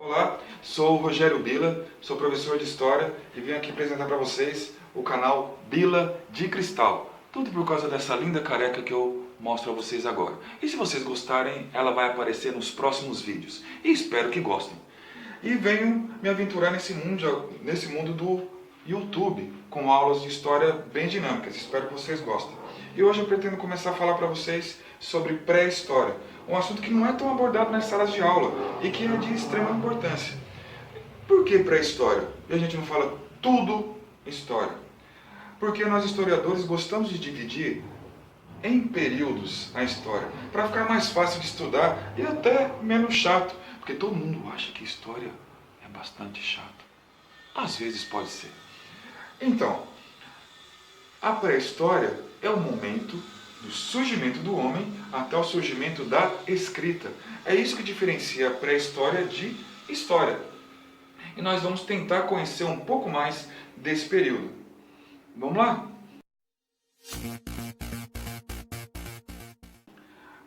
Olá, sou o Rogério Bila, sou professor de História e vim aqui apresentar para vocês o canal Bila de Cristal. Tudo por causa dessa linda careca que eu mostro a vocês agora. E se vocês gostarem, ela vai aparecer nos próximos vídeos. E espero que gostem. E venho me aventurar nesse mundo do YouTube, com aulas de história bem dinâmicas. Espero que vocês gostem. E hoje eu pretendo começar a falar para vocês sobre pré-história, um assunto que não é tão abordado nas salas de aula e que é de extrema importância. Por que pré-história? E a gente não fala tudo história? Porque nós historiadores gostamos de dividir em períodos a história, para ficar mais fácil de estudar e até menos chato, porque todo mundo acha que história é bastante chato. Às vezes pode ser. Então, a pré-história é o momento do surgimento do homem até o surgimento da escrita. É isso que diferencia a pré-história de história. E nós vamos tentar conhecer um pouco mais desse período. Vamos lá?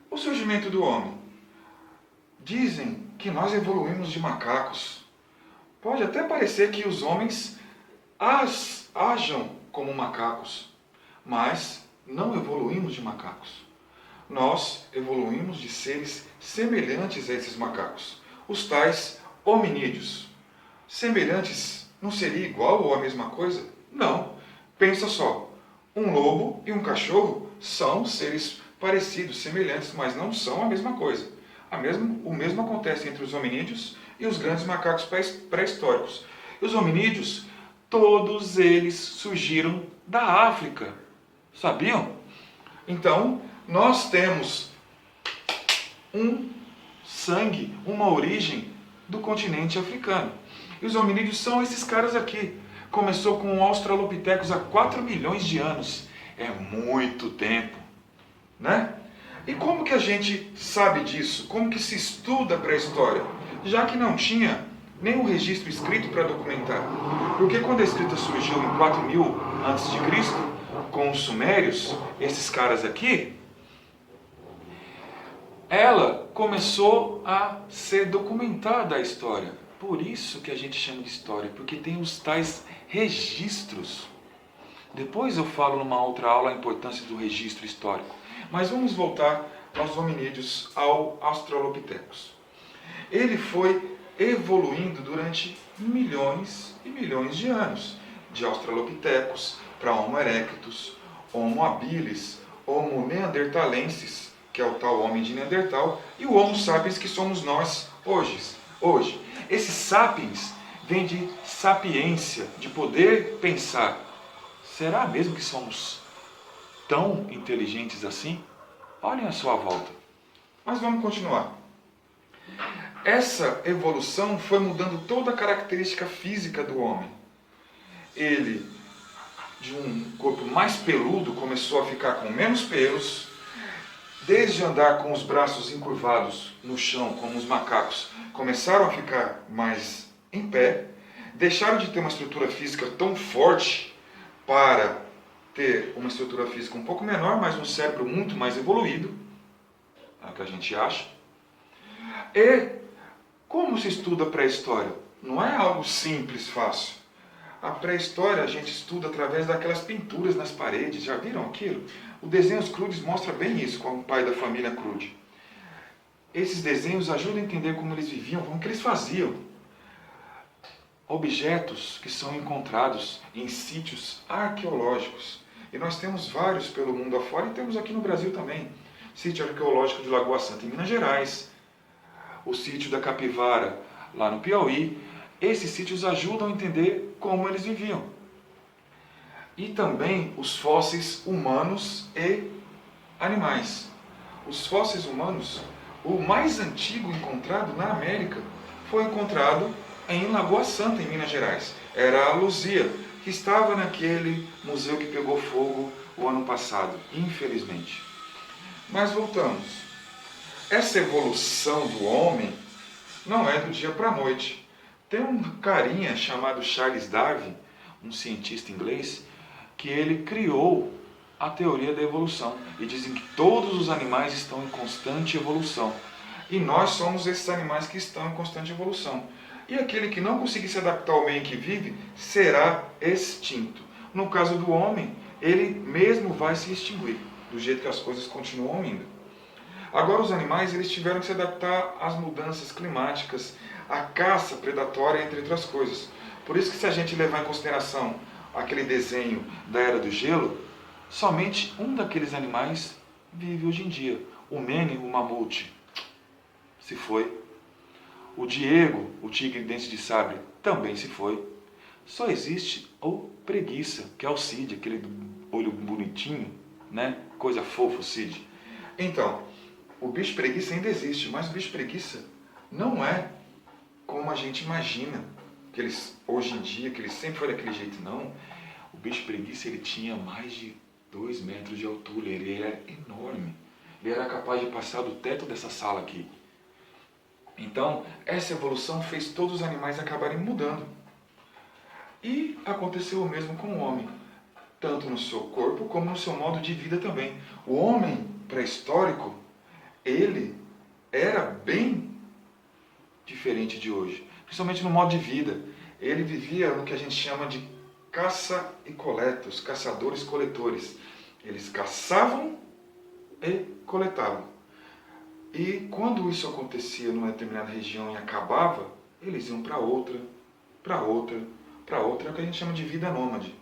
O surgimento do homem. Dizem que nós evoluímos de macacos. Pode até parecer que os homens ajam como macacos, mas não evoluímos de macacos. Nós evoluímos de seres semelhantes a esses macacos, os tais hominídeos. Semelhantes não seria igual ou a mesma coisa? Não. Pensa só, um lobo e um cachorro são seres parecidos, semelhantes, mas não são a mesma coisa. O mesmo acontece entre os hominídeos e os grandes macacos pré-históricos. E os hominídeos, todos eles surgiram da África. Sabiam? Então, nós temos um sangue, uma origem do continente africano. E os hominídeos são esses caras aqui. Começou com o Australopithecus há 4 milhões de anos. É muito tempo, né? E como que a gente sabe disso? Como que se estuda a pré-história? Já que não tinha nenhum registro escrito para documentar. Porque quando a escrita surgiu em 4000 a.C., com os sumérios, esses caras aqui, ela começou a ser documentada a história. Por isso que a gente chama de história, porque tem os tais registros. Depois eu falo numa outra aula a importância do registro histórico. Mas vamos voltar aos hominídeos, ao Australopithecus. Ele foi evoluindo durante milhões e milhões de anos, de Australopithecus para Homo erectus, Homo habilis, Homo neanderthalensis, que é o tal homem de Neandertal, e o Homo sapiens, que somos nós hoje. Esse sapiens vem de sapiência, de poder pensar. Será mesmo que somos tão inteligentes assim? Olhem à sua volta. Mas vamos continuar. Essa evolução foi mudando toda a característica física do homem. Ele, de um corpo mais peludo, começou a ficar com menos pelos, desde andar com os braços encurvados no chão, como os macacos, começaram a ficar mais em pé, deixaram de ter uma estrutura física tão forte para ter uma estrutura física um pouco menor, mas um cérebro muito mais evoluído, é o que a gente acha. E como se estuda a pré-história? Não é algo simples, fácil. A pré-história a gente estuda através daquelas pinturas nas paredes, já viram aquilo? O Desenhos Crudes mostra bem isso, com o pai da família Crude. Esses desenhos ajudam a entender como eles viviam, como que eles faziam. Objetos que são encontrados em sítios arqueológicos. E nós temos vários pelo mundo afora e temos aqui no Brasil também. Sítio arqueológico de Lagoa Santa, em Minas Gerais. O sítio da Capivara, lá no Piauí. Esses sítios ajudam a entender como eles viviam. E também os fósseis humanos e animais. Os fósseis humanos, o mais antigo encontrado na América, foi encontrado em Lagoa Santa, em Minas Gerais. Era a Luzia, que estava naquele museu que pegou fogo o ano passado, infelizmente. Mas voltamos. Essa evolução do homem não é do dia para a noite. Tem um carinha chamado Charles Darwin, um cientista inglês, que ele criou a teoria da evolução. E dizem que todos os animais estão em constante evolução. E nós somos esses animais que estão em constante evolução. E aquele que não conseguir se adaptar ao meio em que vive será extinto. No caso do homem, ele mesmo vai se extinguir, do jeito que as coisas continuam indo. Agora os animais eles tiveram que se adaptar às mudanças climáticas, à caça predatória, entre outras coisas. Por isso que se a gente levar em consideração aquele desenho da Era do Gelo, somente um daqueles animais vive hoje em dia. O Mene, o mamute, se foi. O Diego, o tigre de dentes de sabre, também se foi. Só existe o preguiça, que é o Cid, aquele olho bonitinho, né? Coisa fofa, o Cid. Então, o bicho preguiça ainda existe, mas o bicho preguiça não é como a gente imagina, que eles, hoje em dia, que ele sempre foi daquele jeito, não. O bicho preguiça ele tinha mais de 2 metros de altura, ele era enorme. Ele era capaz de passar do teto dessa sala aqui. Então, essa evolução fez todos os animais acabarem mudando. E aconteceu o mesmo com o homem, tanto no seu corpo como no seu modo de vida também. O homem pré-histórico, ele era bem diferente de hoje, principalmente no modo de vida. Ele vivia no que a gente chama de caça e coleta, os caçadores-coletores. Eles caçavam e coletavam. E quando isso acontecia numa determinada região e acabava, eles iam para outra, para outra, para outra. É o que a gente chama de vida nômade.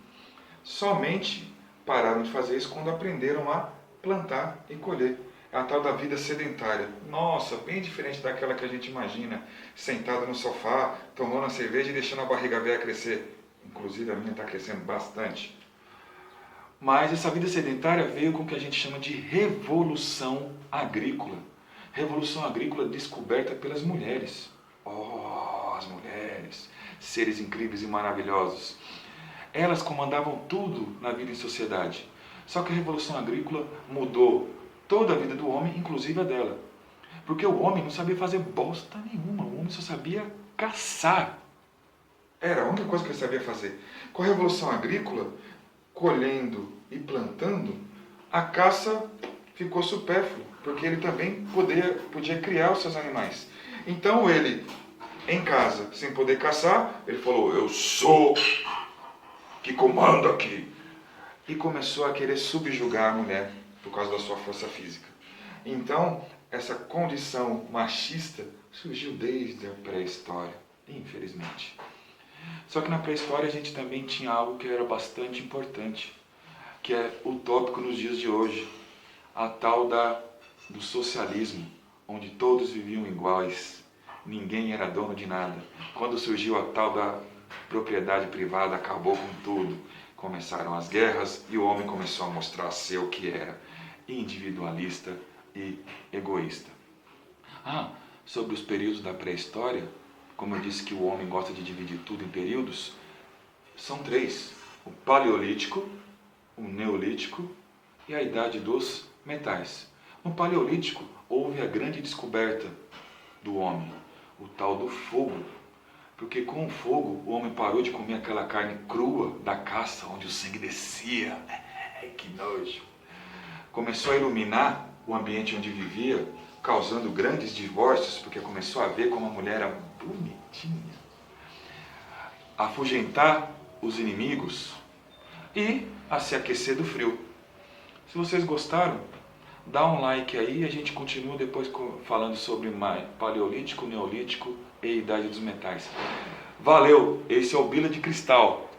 Somente pararam de fazer isso quando aprenderam a plantar e colher. É a tal da vida sedentária. Nossa, bem diferente daquela que a gente imagina, sentado no sofá, tomando a cerveja e deixando a barriga velha crescer. Inclusive a minha está crescendo bastante. Mas essa vida sedentária veio com o que a gente chama de revolução agrícola. Revolução agrícola descoberta pelas mulheres. Oh, as mulheres, seres incríveis e maravilhosos. Elas comandavam tudo na vida em sociedade. Só que a revolução agrícola mudou toda a vida do homem, inclusive a dela. Porque o homem não sabia fazer bosta nenhuma, o homem só sabia caçar. Era a única coisa que ele sabia fazer. Com a revolução agrícola, colhendo e plantando, a caça ficou supérflua, porque ele também podia criar os seus animais. Então ele, em casa, sem poder caçar, ele falou, eu sou que comando aqui. E começou a querer subjugar a mulher por causa da sua força física. Então, essa condição machista surgiu desde a pré-história, infelizmente. Só que na pré-história a gente também tinha algo que era bastante importante, que é utópico nos dias de hoje, a tal do socialismo, onde todos viviam iguais, ninguém era dono de nada. Quando surgiu a tal da propriedade privada, acabou com tudo. Começaram as guerras e o homem começou a mostrar ser o que era, individualista e egoísta. Sobre os períodos da pré-história, como eu disse que o homem gosta de dividir tudo em períodos, são 3. O Paleolítico, o Neolítico e a Idade dos Metais. No Paleolítico, houve a grande descoberta do homem, o tal do fogo. Porque com o fogo, o homem parou de comer aquela carne crua da caça, onde o sangue descia. Que nojo! Começou a iluminar o ambiente onde vivia, causando grandes divórcios, porque começou a ver como a mulher era bonitinha. Afugentar os inimigos e a se aquecer do frio. Se vocês gostaram, dá um like aí e a gente continua depois falando sobre Paleolítico, Neolítico e Idade dos Metais. Valeu! Esse é o Bila de Cristal.